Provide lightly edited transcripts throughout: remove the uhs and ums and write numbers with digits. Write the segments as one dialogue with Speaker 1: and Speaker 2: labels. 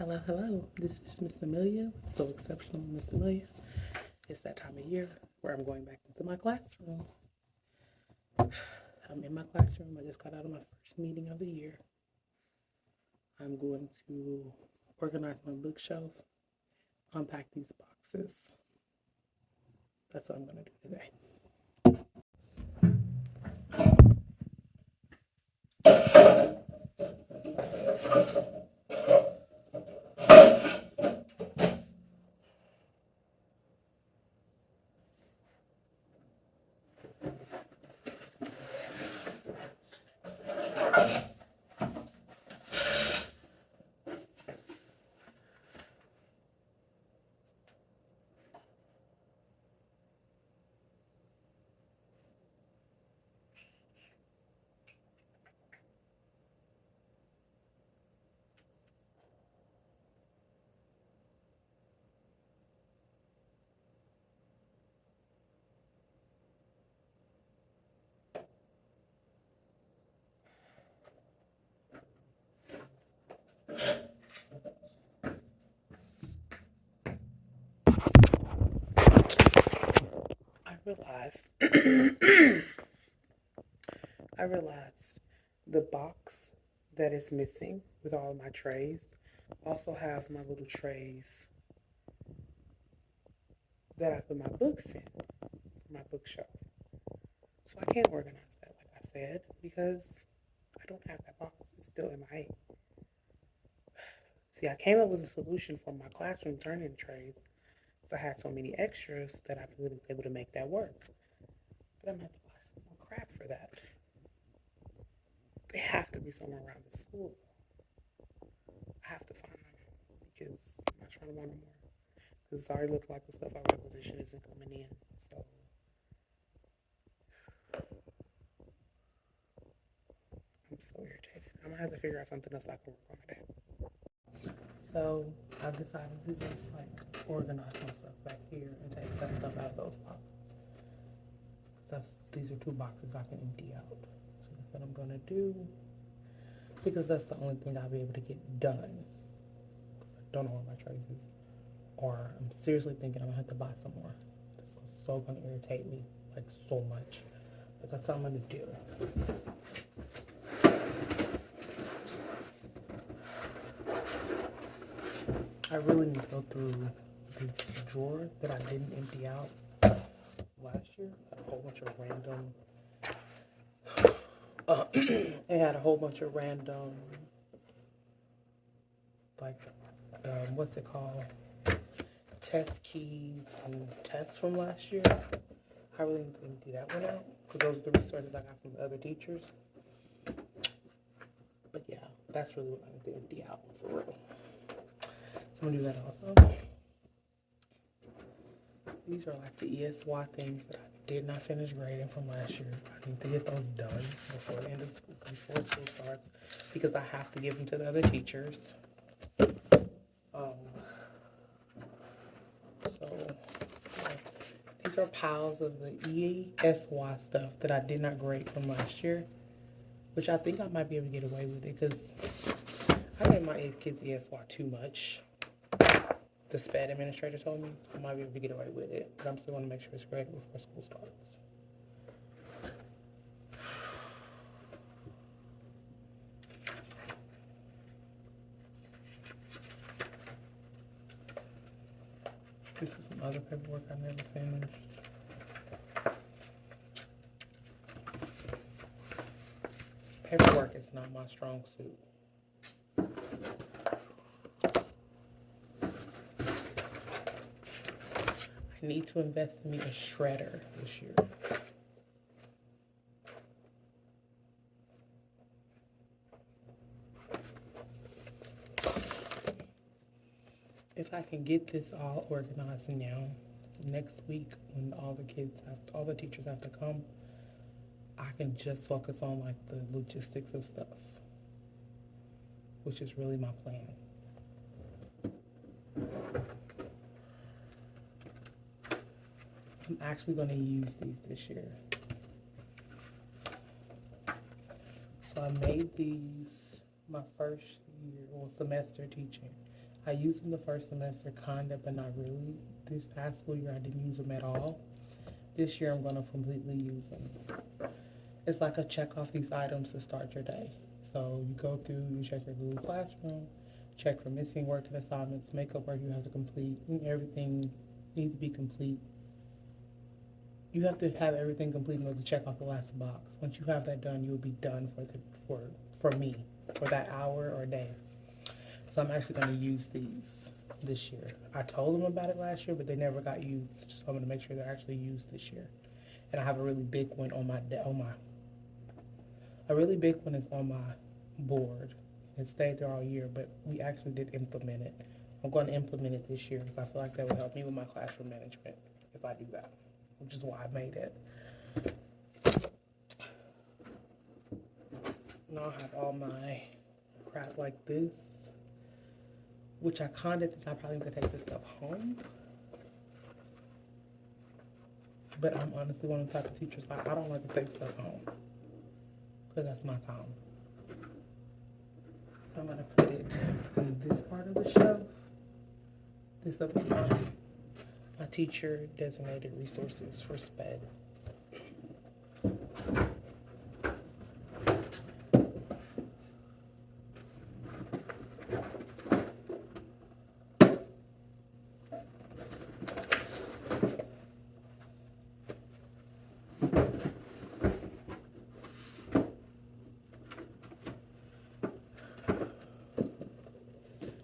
Speaker 1: Hello, hello. This is Miss Amelia, So Exceptional Miss Amelia. It's that time of year where I'm going back into my classroom. I'm in my classroom. I just got out of my first meeting of the year. I'm going to organize my bookshelf, unpack these boxes. That's what I'm going to do today. I realized the box that is missing with all of my trays also have my little trays that I put my books in for my bookshelf. So I can't organize that, like I said, because I don't have that box. It's still in my. See, I came up with a solution for my classroom turn-in trays because I had so many extras that I was able to make that work. But I'm going to have to buy some more crap for that. They have to be somewhere around the school. I have to find them because I'm not trying to want them more. Because it's already looking like the stuff I requisition isn't coming in. So I'm so irritated. I'm gonna have to figure out something else I can work on today. So I've decided to just organize my stuff back here and take that stuff out of those boxes. These are 2 boxes I can empty out. So that's what I'm gonna do. Because that's the only thing I'll be able to get done. Because I don't know where my trays is. Or I'm seriously thinking I'm gonna have to buy some more. This is so gonna irritate me, so much. But that's what I'm gonna do. I really need to go through this drawer that I didn't empty out last year. Had a whole bunch of random. It had a whole bunch of random, what's it called? Test keys and tests from last year. I really need to empty that one out because those are the resources I got from the other teachers. But yeah, that's really what I need to empty out for real. So I'm gonna do that also. These are the ESY things that I did not finish grading from last year. I need to get those done before the end of school, before school starts, because I have to give them to the other teachers. These are piles of the ESY stuff that I did not grade from last year, which I think I might be able to get away with it because I gave my kids ESY too much. The SPED administrator told me I might be able to get away with it, but I'm still going to make sure it's graded before school starts. This is some other paperwork I never finished. Paperwork is not my strong suit. I need to invest in me a shredder this year. If I can get this all organized now, next week when all the teachers have to come, I can just focus on the logistics of stuff, which is really my plan. I'm actually going to use these this year. So I made these my first year or semester teaching. I used them the first semester, kind of, but not really. This past school year, I didn't use them at all. This year, I'm going to completely use them. It's like a check off these items to start your day. So you go through, you check your Google Classroom, check for missing work and assignments, makeup work you have to complete, and everything needs to be complete. You have to have everything complete in order to check off the last box. Once you have that done, you'll be done for me for that hour or day. So I'm actually going to use these this year. I told them about it last year, but they never got used. So I'm going to make sure they're actually used this year. And I have a really big one on my a really big one is on my board. It stayed there all year, but we actually did implement it. I'm going to implement it this year because I feel like that will help me with my classroom management if I do that, which is why I made it. Now I have all my crap like this, which I kind of think I probably need to take this stuff home. But I'm honestly one of the type of teachers, like, I don't like to take stuff home because that's my time. So I'm going to put it in this part of the shelf. This up is my teacher designated resources for SPED.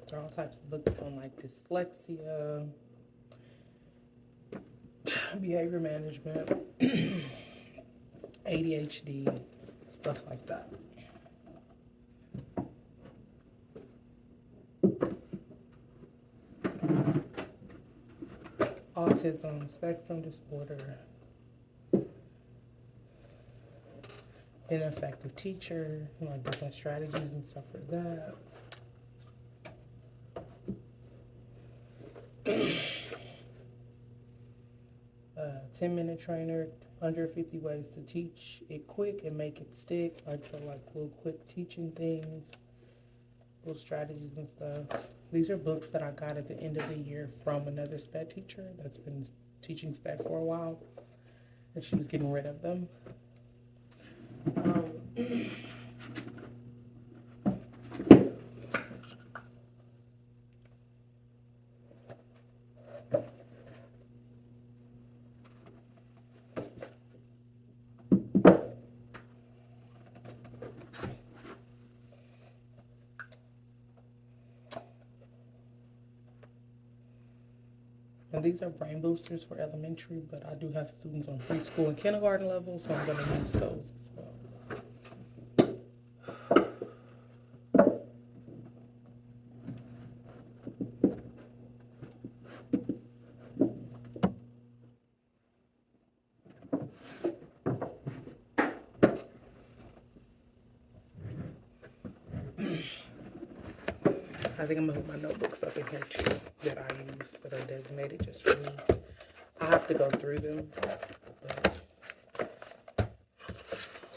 Speaker 1: There are all types of books on like dyslexia, behavior management, ADHD, stuff like that. Autism, spectrum disorder, ineffective teacher, like different strategies and stuff for that. 10-minute trainer, 150 ways to teach it quick and make it stick. Like, so like little quick teaching things, little strategies and stuff. These are books that I got at the end of the year from another SPED teacher that's been teaching SPED for a while, and she was getting rid of them. And these are brain boosters for elementary, but I do have students on preschool and kindergarten level, so I'm going to use those as well. I think I'm going to put my notebooks up in here too that I use that are designated just for me. I have to go through them, but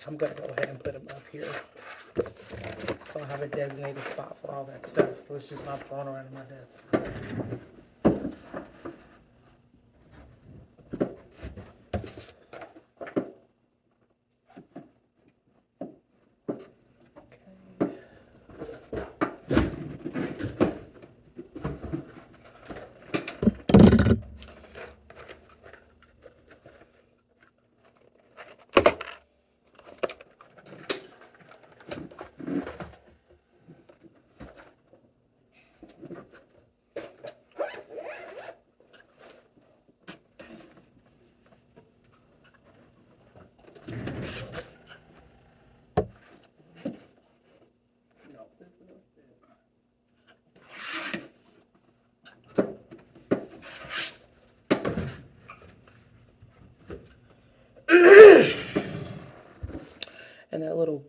Speaker 1: I'm going to go ahead and put them up here. So I have a designated spot for all that stuff, so it's just not thrown around my desk. And that little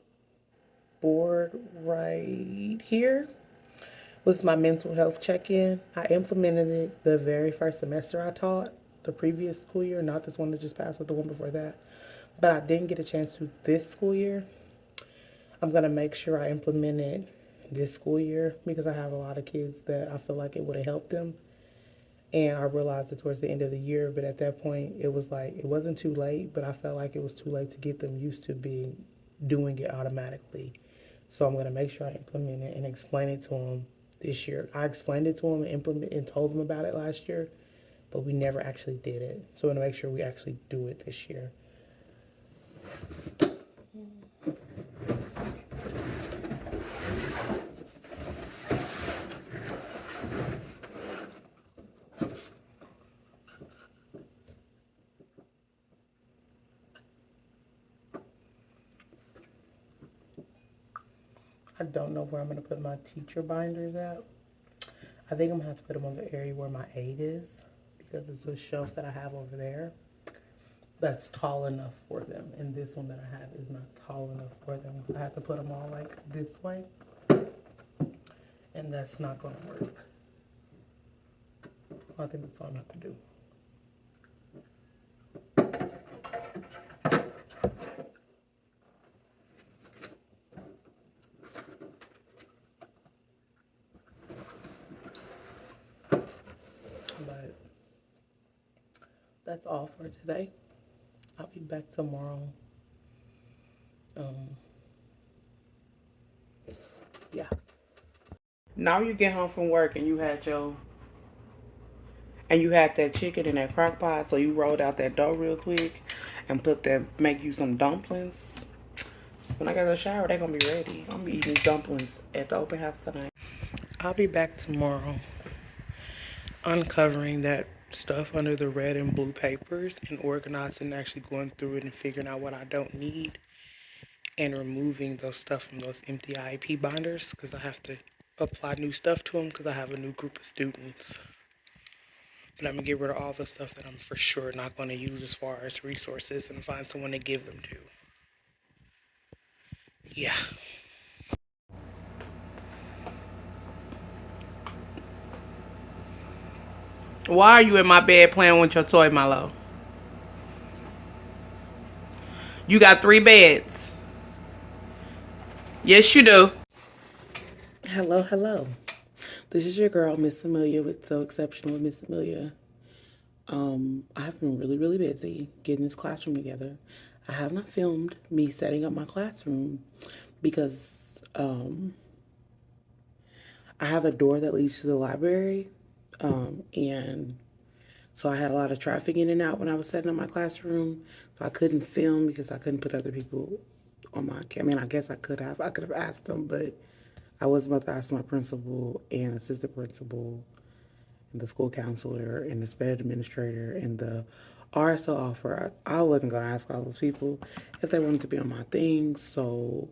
Speaker 1: board right here was my mental health check-in. I implemented it the very first semester I taught, the previous school year, not this one that just passed, but the one before that. But I didn't get a chance to this school year. I'm going to make sure I implement it this school year because I have a lot of kids that I feel like it would have helped them. And I realized it towards the end of the year, but at that point, it was like, it wasn't too late, but I felt like it was too late to get them used to doing it automatically. So I'm going to make sure I implement it and explain it to them this year. I explained it to them and told them about it last year, but we never actually did it. So I'm going to make sure we actually do it this year. I don't know where I'm going to put my teacher binders at. I think I'm going to have to put them on the area where my aide is because it's a shelf that I have over there that's tall enough for them. And this one that I have is not tall enough for them. So I have to put them all like this way. And that's not going to work. I think that's all I'm going to have to do. But that's all for today. I'll be back tomorrow. Yeah. Now you get home from work and you had that chicken in that crock pot, so you rolled out that dough real quick and make you some dumplings. When I get a shower, they're gonna be ready. I'm gonna be eating these dumplings at the open house tonight. I'll be back tomorrow uncovering that stuff under the red and blue papers and organizing, actually going through it and figuring out what I don't need and removing those stuff from those empty IEP binders because I have to apply new stuff to them because I have a new group of students. But I'm gonna get rid of all the stuff that I'm for sure not gonna use as far as resources and find someone to give them to. Yeah. Why are you in my bed playing with your toy, Milo? You got 3 beds. Yes, you do. Hello, hello. This is your girl, Miss Amelia, with So Exceptional with Miss Amelia. I have been really, really busy getting this classroom together. I have not filmed me setting up my classroom because I have a door that leads to the library, and so I had a lot of traffic in and out when I was setting up my classroom. So I couldn't film because I couldn't put other people on my camera. I mean, I guess I could have. I could have asked them, but I was about to ask my principal and assistant principal and the school counselor and the sped administrator and the RSO offer. I wasn't going to ask all those people if they wanted to be on my thing, so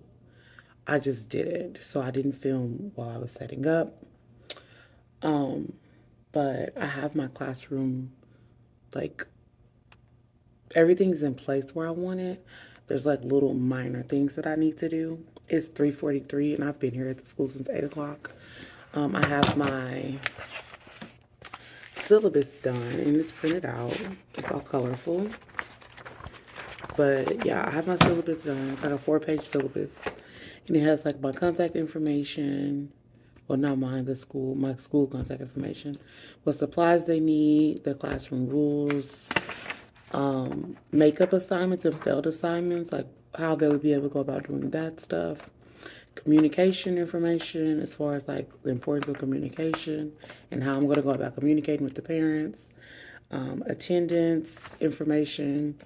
Speaker 1: I just did it. So I didn't film while I was setting up. But I have my classroom, like, everything's in place where I want it. There's like little minor things that I need to do. It's 3:43 and I've been here at the school since 8 o'clock. I have my syllabus done and it's printed out. It's all colorful. But yeah, I have my syllabus done. It's like a 4-page syllabus. And it has like my contact information. Well, not mine, my school contact information. What supplies they need, the classroom rules, makeup assignments and failed assignments, like how they would be able to go about doing that stuff. Communication information as far as like the importance of communication and how I'm going to go about communicating with the parents. Attendance information.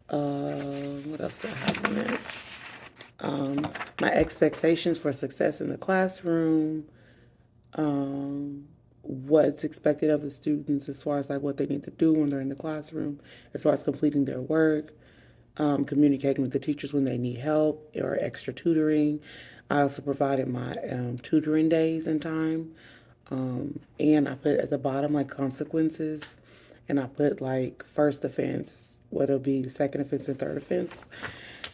Speaker 1: What else do I have in there? My expectations for success in the classroom. What's expected of the students as far as like what they need to do when they're in the classroom, as far as completing their work, communicating with the teachers when they need help or extra tutoring. I also provided my tutoring days and time. And I put at the bottom like consequences, and I put like first offense, what it'll be, second offense and third offense.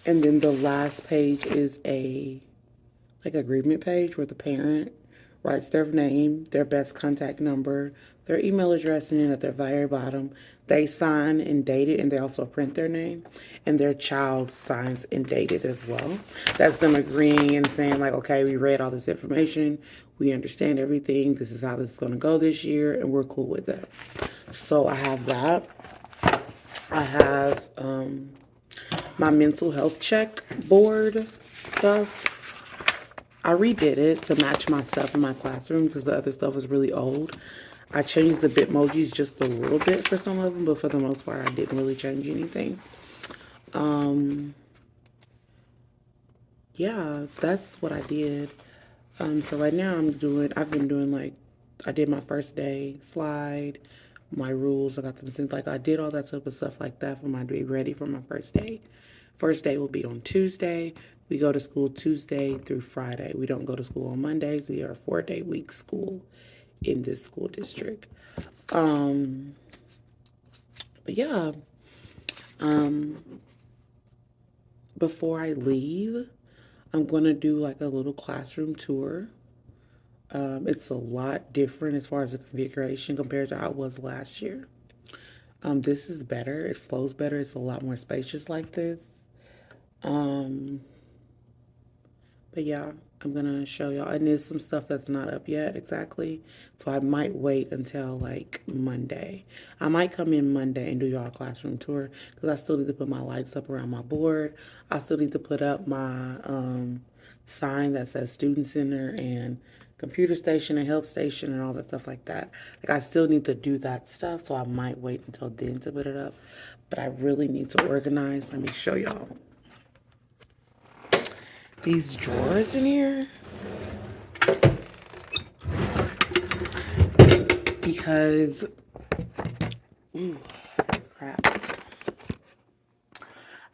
Speaker 1: And then the last page is a like agreement page where the parent writes their name, their best contact number, their email address, and then at the very bottom, they sign and date it, and they also print their name, and their child signs and date it as well. That's them agreeing and saying, like, okay, we read all this information, we understand everything, this is how this is going to go this year, and we're cool with that. So I have that. I have my mental health check board stuff. I redid it to match my stuff in my classroom because the other stuff was really old. I changed the Bitmojis just a little bit for some of them, but for the most part, I didn't really change anything. Yeah, that's what I did. So right now I've been doing like, I did my first day slide, my rules. I got them since like I did all that type of stuff like that for my to be ready for my first day. First day will be on Tuesday. We go to school Tuesday through Friday. We don't go to school on Mondays. We are a 4-day week school in this school district. But yeah, before I leave, I'm gonna do like a little classroom tour. It's a lot different as far as the configuration compared to how it was last year. This is better. It flows better. It's a lot more spacious like this. Um, but yeah, I'm gonna show y'all. And there's some stuff that's not up yet exactly. So I might wait until like Monday. I might come in Monday and do y'all a classroom tour because I still need to put my lights up around my board. I still need to put up my sign that says student center and computer station and help station and all that stuff like that. Like I still need to do that stuff, so I might wait until then to put it up. But I really need to organize. Let me show y'all these drawers in here because crap.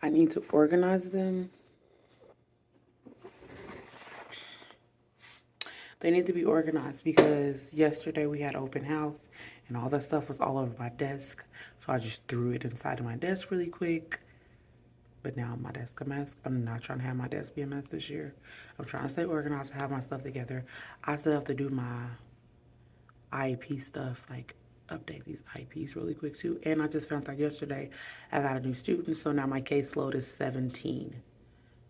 Speaker 1: I need to organize them. They need to be organized because yesterday we had open house and all that stuff was all over my desk. So I just threw it inside of my desk really quick. But now my desk a mess. I'm not trying to have my desk be a mess this year. I'm trying to stay organized, have my stuff together. I still have to do my IEP stuff, like update these IEPs really quick too. And I just found out yesterday I got a new student, so now my caseload is 17.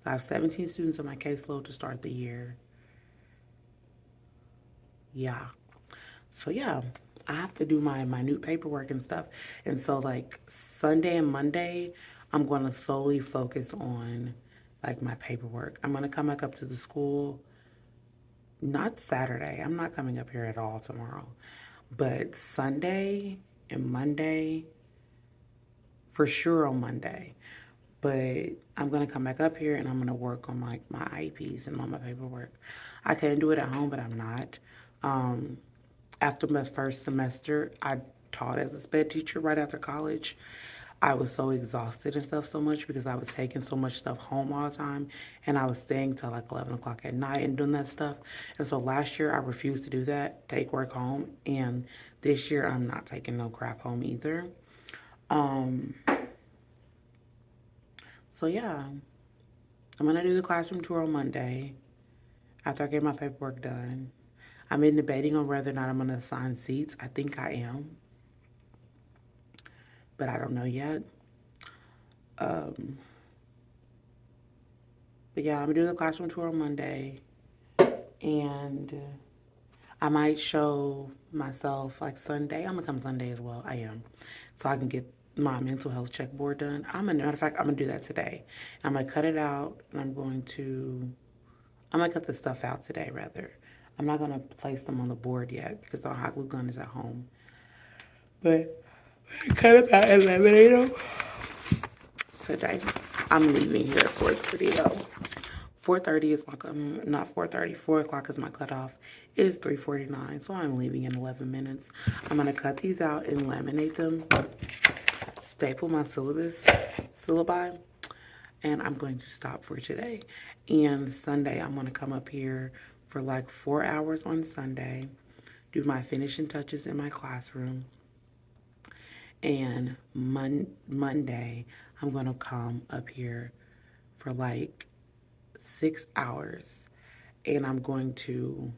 Speaker 1: So I have 17 students on my caseload to start the year. Yeah. So yeah, I have to do my minute paperwork and stuff. And so like Sunday and Monday, I'm going to solely focus on like my paperwork. I'm going to come back up to the school, not Saturday. I'm not coming up here at all tomorrow. But Sunday and Monday, for sure on Monday. But I'm going to come back up here and I'm going to work on my IEPs and on my paperwork. I can do it at home, but I'm not. After my first semester, I taught as a sped teacher right after college. I was so exhausted and stuff so much because I was taking so much stuff home all the time and I was staying till like 11 o'clock at night and doing that stuff. And so last year I refused to do that, take work home. And this year I'm not taking no crap home either. Um, so yeah, I'm gonna do the classroom tour on Monday after I get my paperwork done. I'm in debating on whether or not I'm gonna assign seats. I think I am, but I don't know yet. Um, but yeah, I'm gonna do the classroom tour on Monday, and I might show myself like Sunday. I'm gonna come Sunday as well. I am, so I can get my mental health check board done. Matter of fact, I'm gonna do that today. I'm gonna cut it out, and I'm gonna cut the stuff out today. Rather, I'm not gonna place them on the board yet because the hot glue gun is at home. But cut it out and laminate them today. I'm leaving here at 4:30 though. 4:30 is my not 4:30. 4 o'clock is my cutoff. It's 3:49, so I'm leaving in 11 minutes. I'm gonna cut these out and laminate them, staple my syllabi, and I'm going to stop for today. And Sunday, I'm gonna come up here for like 4 hours on Sunday, do my finishing touches in my classroom, and Monday, I'm gonna come up here for like 6 hours and I'm going to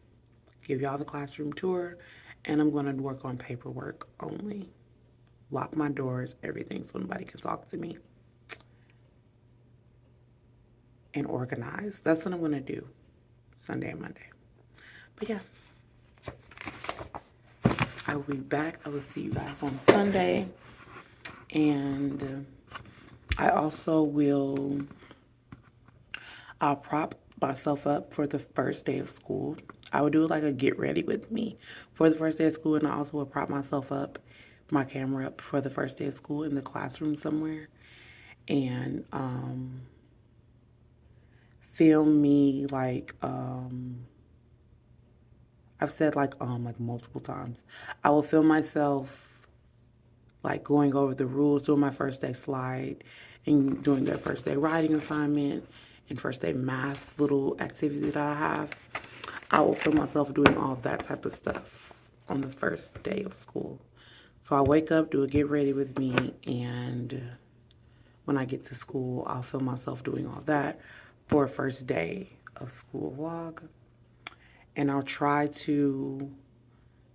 Speaker 1: give y'all the classroom tour, and I'm going to work on paperwork only. Lock my doors, everything, so nobody can talk to me. And organize. That's what I'm going to do Sunday and Monday. But yeah, I will be back. I will see you guys on Sunday. And I also will, I'll prop myself up for the first day of school. I would do like a get ready with me for the first day of school. And I also will prop myself up, my camera up for the first day of school in the classroom somewhere. And film me like, I've said like multiple times. I will film myself like going over the rules, doing my first day slide, and doing their first day writing assignment and first day math little activity that I have. I will film myself doing all that type of stuff on the first day of school. So I wake up, do a get ready with me, and when I get to school, I'll film myself doing all that for a first day of school vlog. And I'll try to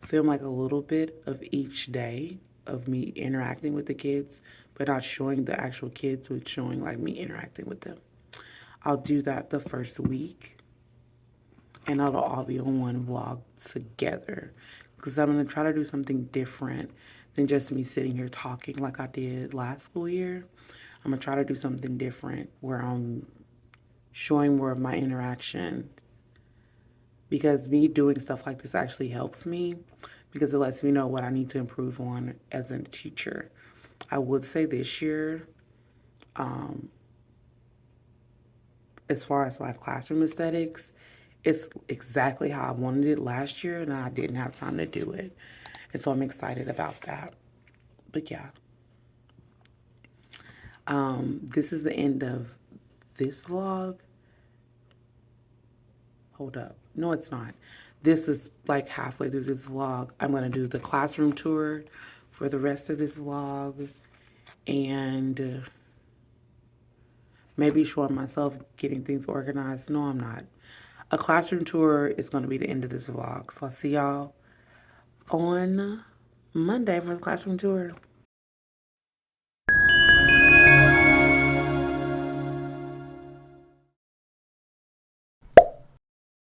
Speaker 1: film like a little bit of each day of me interacting with the kids, but not showing the actual kids, but showing like me interacting with them. I'll do that the first week, and it'll all be on one vlog together, because I'm going to try to do something different than just me sitting here talking like I did last school year. I'm going to try to do something different where I'm showing more of my interaction, because me doing stuff like this actually helps me, because it lets me know what I need to improve on as a teacher. I would say this year, as far as my classroom aesthetics, it's exactly how I wanted it last year, and I didn't have time to do it. And so I'm excited about that. But yeah, this is the end of this vlog. Hold up. No, it's not. This is like halfway through this vlog. I'm going to do the classroom tour for the rest of this vlog, and maybe showing myself getting things organized. No, I'm not. A classroom tour is going to be the end of this vlog. So I'll see y'all on Monday for the classroom tour.